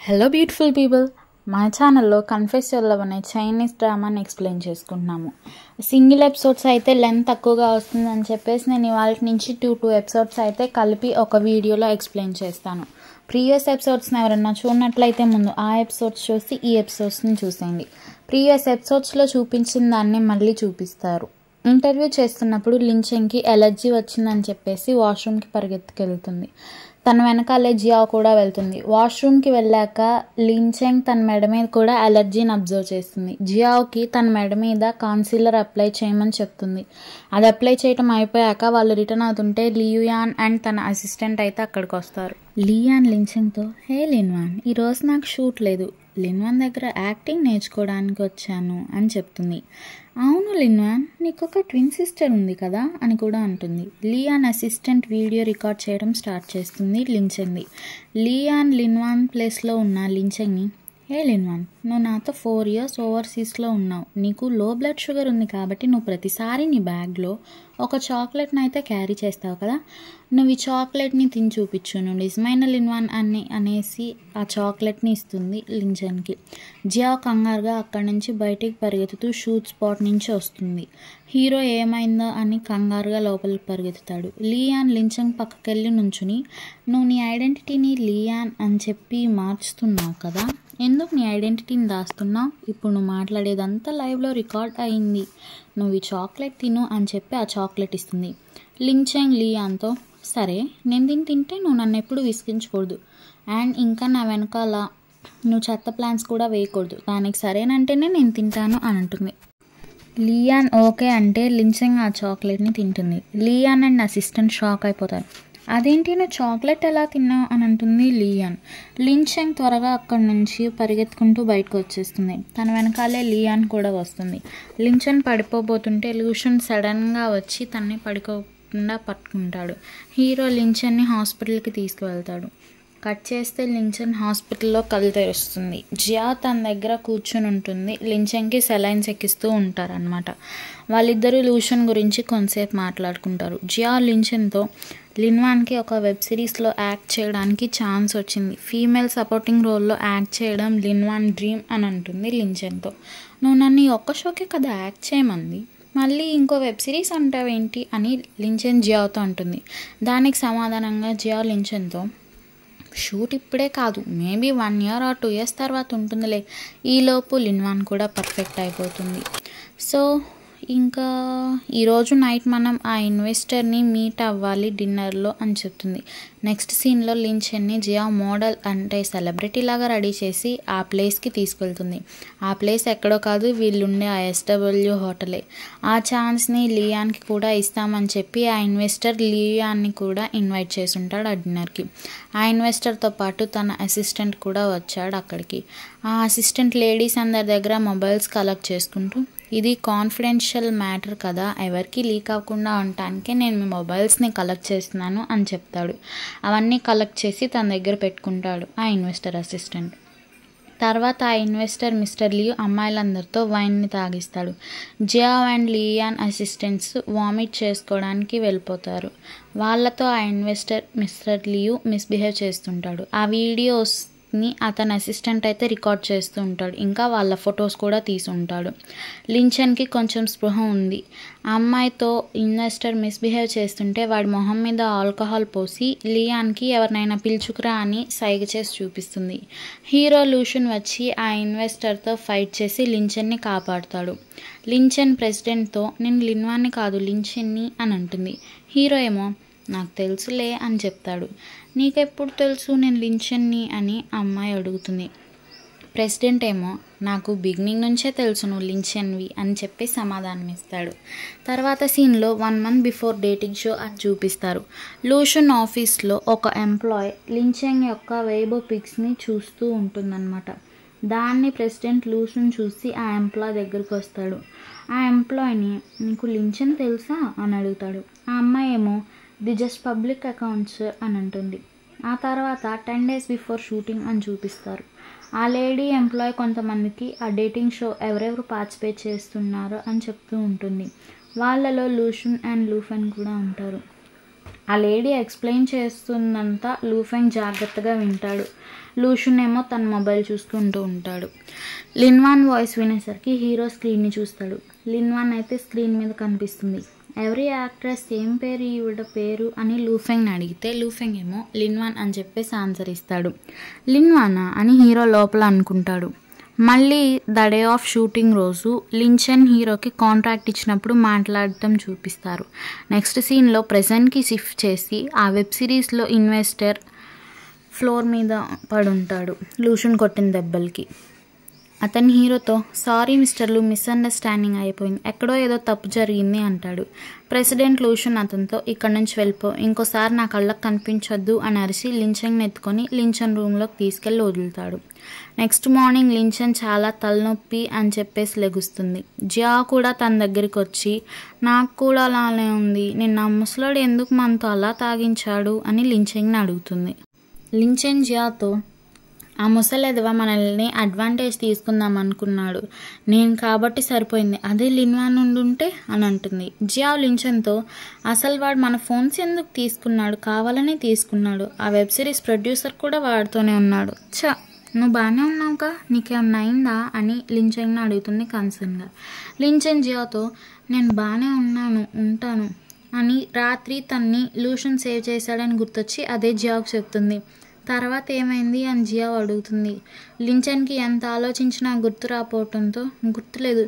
Hello beautiful people, మా ఛానల్లో confess your love అనే చైనీస్ డ్రామాని ఎక్స్ప్లెయిన్ చేసుకుంటున్నాము. సింగిల్ ఎపిసోడ్స్ అయితే లెంత్ తక్కువగా వస్తుందని చెప్పేసి నేను ఇవాళ నుంచి టూ ఎపిసోడ్స్ అయితే కలిపి ఒక వీడియోలో ఎక్స్ప్లెయిన్ చేస్తాను. ప్రీవియస్ ఎపిసోడ్స్ని ఎవరన్నా చూడనట్లయితే ముందు ఆ ఎపిసోడ్స్ చూసి ఈ ఎపిసోడ్స్ని చూసేయండి. ప్రీవియస్ ఎపిసోడ్స్లో చూపించిన దాన్ని మళ్ళీ చూపిస్తారు. ఇంటర్వ్యూ చేస్తున్నప్పుడు లించెంగ్కి ఎలర్జీ వచ్చిందని చెప్పేసి వాష్రూమ్కి పరిగెత్తుకెళ్తుంది. తన వెనకాలే జియావ్ కూడా వెళ్తుంది. వాష్రూమ్కి వెళ్ళాక లించెంగ్ తన మెడ మీద కూడా అలర్జీని అబ్జర్వ్ చేస్తుంది. జియావ్కి తన మెడ మీద కాన్సీలర్ అప్లై చేయమని చెప్తుంది. అది అప్లై చేయటం అయిపోయాక వాళ్ళు రిటర్న్ అవుతుంటే లియాన్ అండ్ తన అసిస్టెంట్ అయితే అక్కడికి వస్తారు. లియాన్ లించెంగ్తో, హే లిన్వాన్, ఈరోజు నాకు షూట్ లేదు, లిన్వాన్ దగ్గర యాక్టింగ్ నేర్చుకోవడానికి వచ్చాను అని చెప్తుంది. అవును లిన్వాన్, నీకు ఒక ట్విన్ సిస్టర్ ఉంది కదా అని కూడా అంటుంది. లియాన్ అసిస్టెంట్ వీడియో రికార్డ్ చేయడం స్టార్ట్ చేస్తుంది లించెంగ్ది. లియాన్ లిన్వాన్ ప్లేస్లో ఉన్న లించెంగ్ని, హే లిన్వాన్, నువ్వు నాతో 4 years ఓవర్సీస్లో ఉన్నావు. నీకు లో బ్లడ్ షుగర్ ఉంది కాబట్టి నువ్వు ప్రతిసారి నీ బ్యాగ్లో ఒక చాక్లెట్ని అయితే క్యారీ చేస్తావు కదా, నువ్వు ఈ చాక్లెట్ని తిని చూపించు, నువ్వు నిజమైన లిన్వాన్ అనేసి ఆ చాక్లెట్ని ఇస్తుంది లించెన్కి. జియావ్ కంగారుగా అక్కడి నుంచి బయటికి పరిగెత్తుతూ షూట్ స్పాట్ నుంచి వస్తుంది. హీరో ఏమైందో అని కంగారుగా లోపలికి పరిగెత్తుతాడు. లియాన్ లించెంగ్ పక్కకెళ్ళి నుంచుని, నువ్వు నీ ఐడెంటిటీని లియాన్ అని చెప్పి మార్చుతున్నావు కదా, ఎందుకు నీ ఐడెంటిటీని దాస్తున్నావు? ఇప్పుడు నువ్వు మాట్లాడేదంతా లైవ్లో రికార్డ్ అయింది, నువ్వు ఈ చాక్లెట్ తిను అని చెప్పి ఆ చాక్లెట్ ఇస్తుంది. లించెంగ్ లియాన్తో, సరే నేను దీన్ని తింటే నువ్వు నన్ను ఎప్పుడు విసిగించకూడదు, అండ్ ఇంకా నా వెనకాల నువ్వు చెత్త ప్లాన్స్ కూడా వేయకూడదు, దానికి సరేనంటేనే నేను తింటాను అని అంటుంది. లియాన్ ఓకే అంటే లించెంగ్ ఆ చాక్లెట్ని తింటుంది. లియాన్ అండ్ అసిస్టెంట్ షాక్ అయిపోతారు. అదేంటి, నువ్వు చాక్లెట్ ఎలా తిన్నావు అని అంటుంది లియాన్. లించెంగ్ త్వరగా అక్కడి నుంచి పరిగెత్తుకుంటూ బయటకు వచ్చేస్తుంది. తన వెనకాలే లియాన్ కూడా వస్తుంది. లించెన్ పడిపోబోతుంటే లూషన్ సడన్గా వచ్చి తనని పడుకోకుండా పట్టుకుంటాడు. హీరో లించెన్ని హాస్పిటల్కి తీసుకువెళ్తాడు. కట్ చేస్తే లించెన్ హాస్పిటల్లో కళ్ళు తెరుస్తుంది. జియా తన దగ్గర కూర్చుని ఉంటుంది. లించెన్కి సెలైన్స్ ఎక్కిస్తూ ఉంటారనమాట. వాళ్ళిద్దరూ లూషన్ గురించి కొంతసేపు మాట్లాడుకుంటారు. జియా లించెన్తో, లిన్వాన్కి ఒక వెబ్ సిరీస్లో యాక్ట్ చేయడానికి ఛాన్స్ వచ్చింది, ఫీమేల్ సపోర్టింగ్ రోల్లో యాక్ట్ చేయడం లిన్వాన్ డ్రీమ్ అని అంటుంది లించెన్తో. నువ్వు నన్ను ఈ ఒక్క షోకే కదా యాక్ట్ చేయమంది, మళ్ళీ ఇంకో వెబ్ సిరీస్ అంటావేంటి అని లించెన్ జియాతో అంటుంది. దానికి సమాధానంగా జియా లించెన్తో, షూట్ ఇప్పుడే కాదు, మేబీ 1 year or 2 years తర్వాత ఉంటుందిలే, ఈలోపు లిన్వాన్ కూడా పర్ఫెక్ట్ అయిపోతుంది. సో ఇంకా ఈరోజు నైట్ మనం ఆ ఇన్వెస్టర్ని మీట్ అవ్వాలి డిన్నర్లో అని చెప్తుంది. నెక్స్ట్ సీన్లో లించెన్ని జియా మోడల్ అంటే సెలబ్రిటీ లాగా రెడీ చేసి ఆ ప్లేస్కి తీసుకెళ్తుంది. ఆ ప్లేస్ ఎక్కడో కాదు, వీళ్ళుండే ఆ SW హోటలే. ఆ ఛాన్స్ని లియాన్కి కూడా ఇస్తామని చెప్పి ఆ ఇన్వెస్టర్ లియాన్ని కూడా ఇన్వైట్ చేసి ఉంటాడు ఆ డిన్నర్కి. ఆ ఇన్వెస్టర్తో పాటు తన అసిస్టెంట్ కూడా వచ్చాడు అక్కడికి. ఆ అసిస్టెంట్ లేడీస్ అందరి దగ్గర మొబైల్స్ కలెక్ట్ చేసుకుంటూ, ఇది కాన్ఫిడెన్షియల్ మ్యాటర్ కదా, ఎవరికి లీక్ అవ్వకుండా ఉండటానికే నేను మీ మొబైల్స్ని కలెక్ట్ చేస్తున్నాను అని చెప్తాడు. అవన్నీ కలెక్ట్ చేసి తన దగ్గర పెట్టుకుంటాడు ఆ ఇన్వెస్టర్ అసిస్టెంట్. తర్వాత ఆ ఇన్వెస్టర్ మిస్టర్ లియు అమ్మాయిలందరితో వైన్ని తాగిస్తాడు. Xiao and Lian assistants vomit చేసుకోవడానికి వెళ్ళిపోతారు. వాళ్ళతో ఆ ఇన్వెస్టర్ మిస్టర్ లియు మిస్బిహేవ్ చేస్తుంటాడు. ఆ వీడియోస్ని అతని అసిస్టెంట్ అయితే రికార్డ్ చేస్తూ ఉంటాడు. ఇంకా వాళ్ళ ఫొటోస్ కూడా తీసుంటాడు. లించెన్కి కొంచెం స్పృహ ఉంది. ఆ అమ్మాయితో ఇన్వెస్టర్ మిస్బిహేవ్ చేస్తుంటే వాడి మొహం మీద ఆల్కహాల్ పోసి లియాన్కి ఎవరినైనా పిలుచుకురా అని సైగ చేసి చూపిస్తుంది. హీరో లూషన్ వచ్చి ఆ ఇన్వెస్టర్తో ఫైట్ చేసి లించెన్ని కాపాడుతాడు. లించెన్ ప్రెసిడెంట్తో, నేను లిన్వాన్ని కాదు లించెన్ని అని అంటుంది. హీరో ఏమో, నాకు తెలుసులే అని చెప్తాడు. నీకెప్పుడు తెలుసు నేను లించెన్ని అని అమ్మాయి అడుగుతుంది. ప్రెసిడెంట్ ఏమో, నాకు బిగినింగ్ నుంచే తెలుసు నువ్వు లించెన్వి అని చెప్పి సమాధానం ఇస్తాడు. తర్వాత సీన్లో 1 month బిఫోర్ డేటింగ్ షో అని చూపిస్తారు. లూషన్ ఆఫీస్లో ఒక ఎంప్లాయ్ లించెంగ్ యొక్క వేబో పిక్స్ని చూస్తూ ఉంటుందన్నమాట. దాన్ని ప్రెసిడెంట్ లూషన్ చూసి ఆ ఎంప్లాయ్ దగ్గరికి వస్తాడు. ఆ ఎంప్లాయ్ని, నీకు లించెన్ తెలుసా అని అడుగుతాడు. ఆ అమ్మాయి ఏమో, ది జస్ట్ పబ్లిక్ అకౌంట్స్ అని అంటుంది. ఆ తర్వాత 10 days బిఫోర్ షూటింగ్ అని చూపిస్తారు. ఆ లేడీ ఎంప్లాయ్ కొంతమందికి ఆ డేటింగ్ షో ఎవరెవరు పార్టిసిపేట్ చేస్తున్నారో అని చెప్తూ ఉంటుంది. వాళ్ళలో లూషన్ అండ్ లూఫెన్ కూడా ఉంటారు. ఆ లేడీ ఎక్స్ప్లెయిన్ చేస్తున్నంత లూఫెంగ్ జాగ్రత్తగా వింటాడు. లూషన్ ఏమో తన మొబైల్ చూసుకుంటూ ఉంటాడు. లిన్వాన్ వాయిస్ వినేసరికి హీరో స్క్రీన్ని చూస్తాడు. లిన్వాన్ అయితే స్క్రీన్ మీద కనిపిస్తుంది. ఎవరి యాక్ట్రెస్ ఏం పేరు ఈవిడ పేరు అని లూఫెంగ్ని అడిగితే లూఫెంగ్ ఏమో లిన్వాన్ అని చెప్పేసి ఆన్సర్ ఇస్తాడు. లిన్వానా అని హీరో లోపల అనుకుంటాడు. మళ్ళీ ద డే ఆఫ్ షూటింగ్ రోజు లించెన్ హీరోకి కాంట్రాక్ట్ ఇచ్చినప్పుడు మాట్లాడటం చూపిస్తారు. నెక్స్ట్ సీన్లో ప్రెజెంట్కి షిఫ్ట్ చేసి ఆ వెబ్ సిరీస్లో ఇన్వెస్టర్ ఫ్లోర్ మీద పడుంటాడు లూషన్ కొట్టిన దెబ్బలకి. అతని హీరోతో సారీ మిస్టర్ లూ, మిస్అండర్స్టాండింగ్ అయిపోయింది, ఎక్కడో ఏదో తప్పు జరిగింది అంటాడు. ప్రెసిడెంట్ లూషన్ అతనితో ఇక్కడి నుంచి వెళ్ళిపో, ఇంకోసారి నా కళ్ళకు కనిపించొద్దు అని అరిచి లించెన్ ఎత్తుకొని లించెన్ రూమ్లోకి తీసుకెళ్ళి వదులుతాడు. నెక్స్ట్ మార్నింగ్ లించెన్ చాలా తలనొప్పి అని చెప్పేసి లెగుస్తుంది. జియా కూడా తన దగ్గరికి వచ్చి నాకు కూడా అలానే ఉంది, నిన్న ముసలోడు ఎందుకు మనతో అలా తాగించాడు అని లించెన్ని అడుగుతుంది. లించెన్ జియాతో ఆ ముసలేదవ మనల్ని అడ్వాంటేజ్ తీసుకుందాం అనుకున్నాడు, నేను కాబట్టి సరిపోయింది, అదే లిన్వాన్ ఉండుంటే అని అంటుంది. జియా లించెన్తో అసలు వాడు మన ఫోన్స్ ఎందుకు తీసుకున్నాడు, కావాలని తీసుకున్నాడు, ఆ వెబ్ సిరీస్ ప్రొడ్యూసర్ కూడా వాడితోనే ఉన్నాడు, నువ్వు బాగానే ఉన్నావుగా, నీకేమన్నా అయిందా అని లించెన్ని అడుగుతుంది కన్సర్న్గా. లించెన్ జియాతో నేను బాగానే ఉంటాను అని రాత్రి తన్ని లూషన్ సేవ్ చేశాడని గుర్తొచ్చి అదే జియాకు చెప్తుంది. తర్వాత ఏమైంది అని జియా అడుగుతుంది. లించెన్కి ఎంత ఆలోచించినా గుర్తు రాపోవటంతో గుర్తులేదు,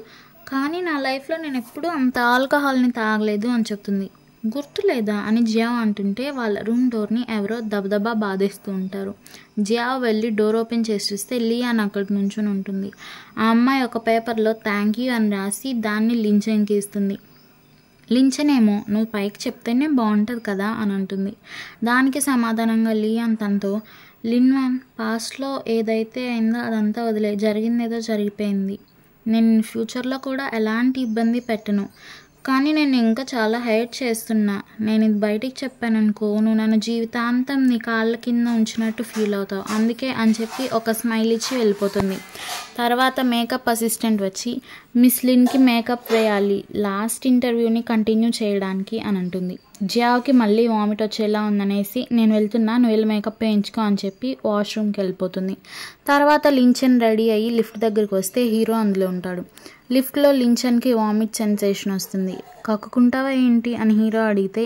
కానీ నా లైఫ్లో నేను ఎప్పుడూ అంత ఆల్కహాల్ని తాగలేదు అని చెప్తుంది. గుర్తులేదా అని జియా అంటుంటే వాళ్ళ రూమ్ డోర్ని ఎవరో దబదబా బాధేస్తూ ఉంటారు. జియా వెళ్ళి డోర్ ఓపెన్ చేసి చూస్తే లియాన్ అక్కడి నుంచుని ఉంటుంది. ఆ అమ్మాయి ఒక పేపర్లో థ్యాంక్ యూ అని రాసి దాన్ని లించెన్కి ఇస్తుంది. లించెన్ ఏమో నువ్వు పైకి చెప్తేనే బాగుంటుంది కదా అని అంటుంది. దానికి సమాధానంగా లియాన్ తనతో లిన్వాన్ పాస్ట్లో ఏదైతే అయిందో అదంతా వదిలే, జరిగిందేదో జరిగిపోయింది, నేను ఫ్యూచర్లో కూడా ఎలాంటి ఇబ్బంది పెట్టను, కానీ నేను ఇంకా చాలా హైట్ చేస్తున్నా, నేను ఇది బయటికి చెప్పాను అనుకో నువ్వు నన్ను జీవితాంతం నీ కాళ్ళ కింద ఉంచినట్టు ఫీల్ అవుతావు, అందుకే అని చెప్పి ఒక స్మైల్ ఇచ్చి వెళ్ళిపోతుంది. తర్వాత మేకప్ అసిస్టెంట్ వచ్చి మిస్ లిన్కి మేకప్ వేయాలి లాస్ట్ ఇంటర్వ్యూని కంటిన్యూ చేయడానికి అని అంటుంది. జియాకి మళ్ళీ వామిట్ వచ్చేలా ఉందనేసి నేను వెళ్తున్నా, నువ్వు వెళ్ళి మేకప్ వేయించుకో అని చెప్పి వాష్రూమ్కి వెళ్ళిపోతుంది. తర్వాత లించెన్ రెడీ అయ్యి లిఫ్ట్ దగ్గరికి వస్తే హీరో అందులో ఉంటాడు. లిఫ్ట్లో లించెన్కి వామిట్ సెన్సేషన్ వస్తుంది. కక్కుకుంటావా ఏంటి అని హీరో అడిగితే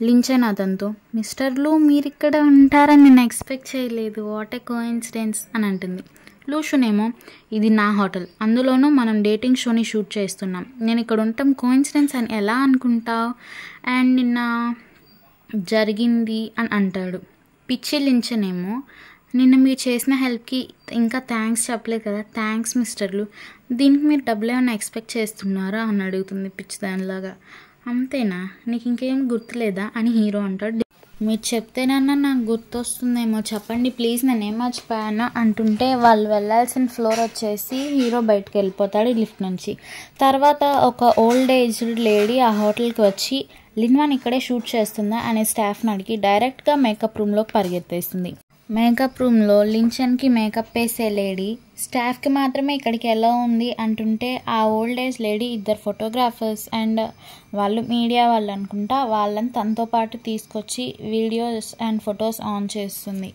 లించెన్ అతనితో మిస్టర్ లూ మీరు ఇక్కడ ఉంటారని నేను ఎక్స్పెక్ట్ చేయలేదు, వాట్ ఏ కోఇన్సిడెన్స్ అని అంటుంది. లూషన్ ఏమో ఇది నా హోటల్, అందులోనూ మనం డేటింగ్ షోని షూట్ చేస్తున్నాం, నేను ఇక్కడ ఉండటం కోఇన్సిడెన్స్ అని ఎలా అనుకుంటావు, అండ్ నిన్న జరిగింది అని అంటాడు. పిచ్చి లించెన్ ఏమో నిన్న మీరు చేసిన హెల్ప్కి ఇంకా థ్యాంక్స్ చెప్పలేదు కదా, థ్యాంక్స్ మిస్టర్లు, దీనికి మీరు డబ్బులు ఏమైనా ఎక్స్పెక్ట్ చేస్తున్నారా అని అడుగుతుంది పిచ్చిదానిలాగా. అంతేనా, నీకు ఇంకేం గుర్తులేదా అని హీరో అంటాడు. మీరు చెప్తేనన్నా నాకు గుర్తొస్తుందేమో, చెప్పండి ప్లీజ్, నేనేం మర్చిపోయాను అంటుంటే వాళ్ళు వెళ్ళాల్సిన ఫ్లోర్ వచ్చేసి హీరో బయటకు వెళ్ళిపోతాడు లిఫ్ట్ నుంచి. తర్వాత ఒక ఓల్డ్ ఏజ్డ్ లేడీ ఆ హోటల్కి వచ్చి లిన్వాన్ ఇక్కడే షూట్ చేస్తుందా అనే స్టాఫ్ని అడిగి డైరెక్ట్గా మేకప్ రూమ్లోకి పరిగెత్తేస్తుంది. మేకప్ రూమ్లో లించెన్కి మేకప్ వేసే లేడీ స్టాఫ్కి మాత్రమే ఇక్కడికి ఎలా ఉంది అంటుంటే ఆ ఓల్డ్ ఏజ్ లేడీ ఇద్దరు ఫోటోగ్రాఫర్స్ అండ్ వాళ్ళు మీడియా వాళ్ళు అనుకుంటా, వాళ్ళని తనతో పాటు తీసుకొచ్చి వీడియోస్ అండ్ ఫొటోస్ ఆన్ చేస్తుంది.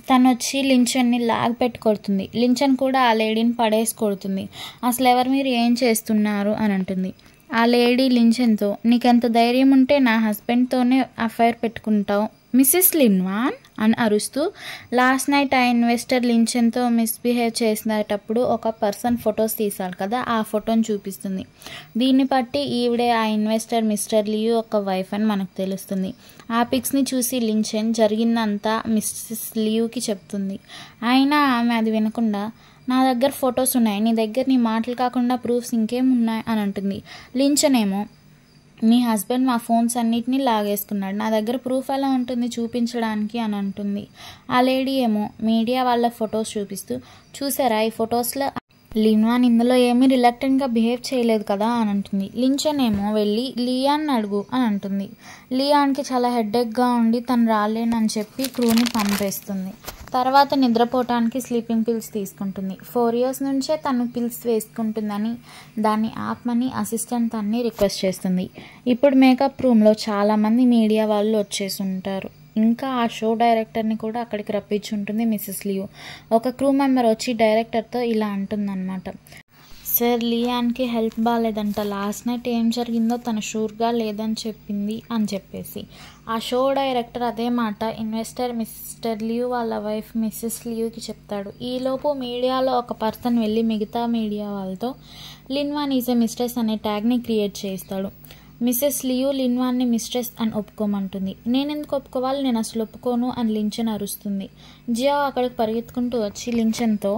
తను వచ్చి లించెన్ని లాగ్ పెట్టి కొడుతుంది. లించెన్ కూడా ఆ లేడీని పడేసి కొడుతుంది. అసలు ఎవరు మీరు ఏం చేస్తున్నారు అని అంటుంది. ఆ లేడీ లించెన్తో నీకెంత ధైర్యం ఉంటే నా హస్బెండ్తోనే అఫైర్ పెట్టుకుంటావు మిస్సెస్ లిన్వాన్ అని అరుస్తూ లాస్ట్ నైట్ ఆ ఇన్వెస్టర్ లించెన్తో మిస్బిహేవ్ చేసినప్పుడు ఒక పర్సన్ ఫొటోస్ తీశాడు కదా, ఆ ఫోటోని చూపిస్తుంది. దీన్ని బట్టి ఈవిడే ఆ ఇన్వెస్టర్ మిస్టర్ లియూ ఒక వైఫ్ అని మనకు తెలుస్తుంది. ఆ పిక్స్ని చూసి లించెన్ జరిగిందంతా మిస్సెస్ లియూకి చెప్తుంది. అయినా ఆమె అది వినకుండా నా దగ్గర ఫొటోస్ ఉన్నాయి, నీ దగ్గర నీ మాటలు కాకుండా ప్రూఫ్స్ ఇంకేం ఉన్నాయి అని అంటుంది. లించెన్ ఏమో మీ హస్బెండ్ మా ఫోన్స్ అన్నిటినీ లాగేసుకున్నాడు, నా దగ్గర ప్రూఫ్ ఎలా ఉంటుంది చూపించడానికి అని అంటుంది. ఆ లేడీ ఏమో మీడియా వాళ్ళ ఫొటోస్ చూపిస్తూ చూసారా ఈ ఫొటోస్లో లిన్వాన్ ఇందులో ఏమీ రిలక్టెంట్గా బిహేవ్ చేయలేదు కదా అని అంటుంది. లించెన్ ఏమో వెళ్ళి లియాన్ అడుగు అని అంటుంది. లియాన్కి చాలా హెడేక్గా ఉండి తను రాలేనని చెప్పి క్రూని పంపేస్తుంది. తర్వాత నిద్రపోవటానికి స్లీపింగ్ పిల్స్ తీసుకుంటుంది. 4 years నుంచే తను పిల్స్ వేసుకుంటుందని దాన్ని ఆపమని అసిస్టెంట్ తన్ని రిక్వెస్ట్ చేస్తుంది. ఇప్పుడు మేకప్ రూమ్లో చాలామంది మీడియా వాళ్ళు వచ్చేసి ఉంటారు. ఇంకా ఆ షో డైరెక్టర్ని కూడా అక్కడికి రప్పించుంటుంది మిసెస్ లియో. ఒక క్రూ మెంబర్ వచ్చి డైరెక్టర్తో ఇలా అంటుందన్నమాట, సార్ లియాన్కి హెల్త్ బాగాలేదంట, లాస్ట్ నైట్ ఏం జరిగిందో తను షూర్గా లేదని చెప్పింది అని చెప్పేసి ఆ షో డైరెక్టర్ అదే మాట ఇన్వెస్టర్ మిస్టర్ లియో వాళ్ళ వైఫ్ మిస్సెస్ లియోకి చెప్తాడు. ఈలోపు మీడియాలో ఒక పర్సన్ వెళ్ళి మిగతా మీడియా వాళ్ళతో లిన్వాన్ ఈజ్ ఎ మిస్ట్రెస్ అనే ట్యాగ్ని క్రియేట్ చేస్తాడు. మిసెస్ లియో లిన్వాన్ని మిస్ట్రెస్ అని ఒప్పుకోమంటుంది. నేనెందుకు ఒప్పుకోవాలి, నేను అసలు ఒప్పుకోను అని లించెన్ అరుస్తుంది. జియా అక్కడికి పరిగెత్తుకుంటూ వచ్చి లించెన్తో,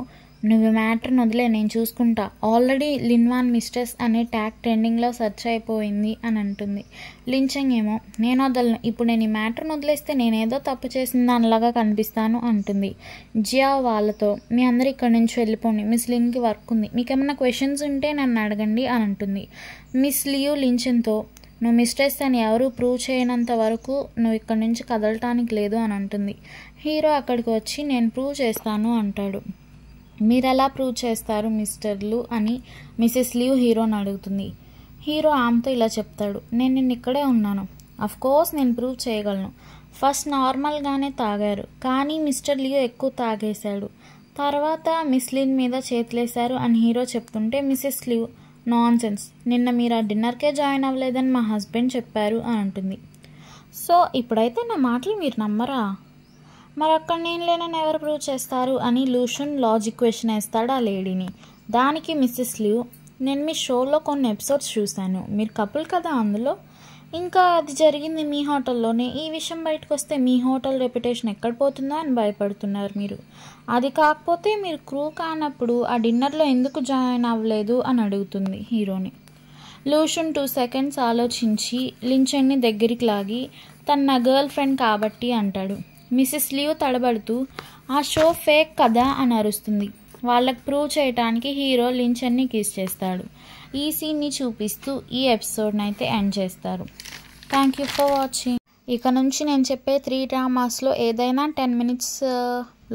నువ్వు మ్యాటర్ని వదిలే, నేను చూసుకుంటా, ఆల్రెడీ లిన్వాన్ మిస్ట్రెస్ అనే ట్యాగ్ ట్రెండింగ్లో సెర్చ్ అయిపోయింది అని అంటుంది. లించెన్ ఏమో, నేను వదలను, ఇప్పుడు నేను ఈ మ్యాటర్ని వదిలేస్తే నేనేదో తప్పు చేసిన దానిలాగా కనిపిస్తాను అంటుంది. జియా వాళ్ళతో, మీ అందరూ ఇక్కడి నుంచి వెళ్ళిపోండి, మిస్ లిన్కి వర్క్ ఉంది, మీకేమైనా క్వశ్చన్స్ ఉంటే నన్ను అడగండి అని అంటుంది. మిస్ లియో లించెన్తో, నువ్వు మిస్టేక్స్ అని ఎవరూ ప్రూవ్ చేయనంత వరకు నువ్వు ఇక్కడి నుంచి కదలటానికి లేదు అని అంటుంది. హీరో అక్కడికి వచ్చి నేను ప్రూవ్ చేస్తాను అంటాడు. మీరు ఎలా ప్రూవ్ చేస్తారు మిస్టర్లు అని మిసెస్ లియో హీరోని అడుగుతుంది. హీరో ఆమెతో ఇలా చెప్తాడు, నేను నిన్న ఇక్కడే ఉన్నాను, అఫ్కోర్స్ నేను ప్రూవ్ చేయగలను. ఫస్ట్ నార్మల్గానే తాగారు, కానీ మిస్టర్ లియో ఎక్కువ తాగేశాడు, తర్వాత మిస్ లిన్ మీద చేతులేశారు అని హీరో చెప్తుంటే మిసెస్ లియో, నాన్ సెన్స్, నిన్న మీరు ఆ డిన్నర్కే జాయిన్ అవ్వలేదని మా హస్బెండ్ చెప్పారు అని అంటుంది. సో ఇప్పుడైతే నా మాటలు మీరు నమ్మరా, మరి అక్కడ నేను లేనని ఎవరు ప్రూవ్ చేస్తారు అని లూషన్ లాజిక్ క్వశ్చన్ వేస్తాడు ఆ లేడీని. దానికి మిస్సెస్ లియో, నేను మీ షోలో కొన్ని ఎపిసోడ్స్ చూశాను, మీరు కపుల్ కదా అందులో, ఇంకా అది జరిగింది మీ హోటల్లోనే, ఈ విషయం బయటకు వస్తే మీ హోటల్ రెప్యుటేషన్ ఎక్కడ పోతుందో అని భయపడుతున్నారు మీరు, అది కాకపోతే మీరు క్రూ కానప్పుడు ఆ డిన్నర్లో ఎందుకు జాయిన్ అవ్వలేదు అని అడుగుతుంది హీరోని. లూషన్ 2 seconds ఆలోచించి లించెన్ని దగ్గరికి లాగి తన నా గర్ల్ ఫ్రెండ్ కాబట్టి అంటాడు. మిసెస్ లియో తడబడుతూ, ఆ షో ఫేక్ కదా అని అరుస్తుంది. వాళ్ళకి ప్రూవ్ చేయడానికి హీరో లించెన్ని కిస్ చేస్తాడు. ఈ సీన్ని చూపిస్తూ ఈ ఎపిసోడ్ని అయితే ఎండ్ చేస్తారు. Thank you for watching. ఇక నుంచి నేను చెప్పే 3 dramasలో ఏదైనా 10 minutes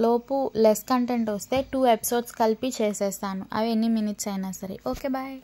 లోపు లెస్ కంటెంట్ వస్తే 2 episodes కలిపి చేసేస్తాను, అవి ఎన్ని మినిట్స్ అయినా సరే. Okay bye.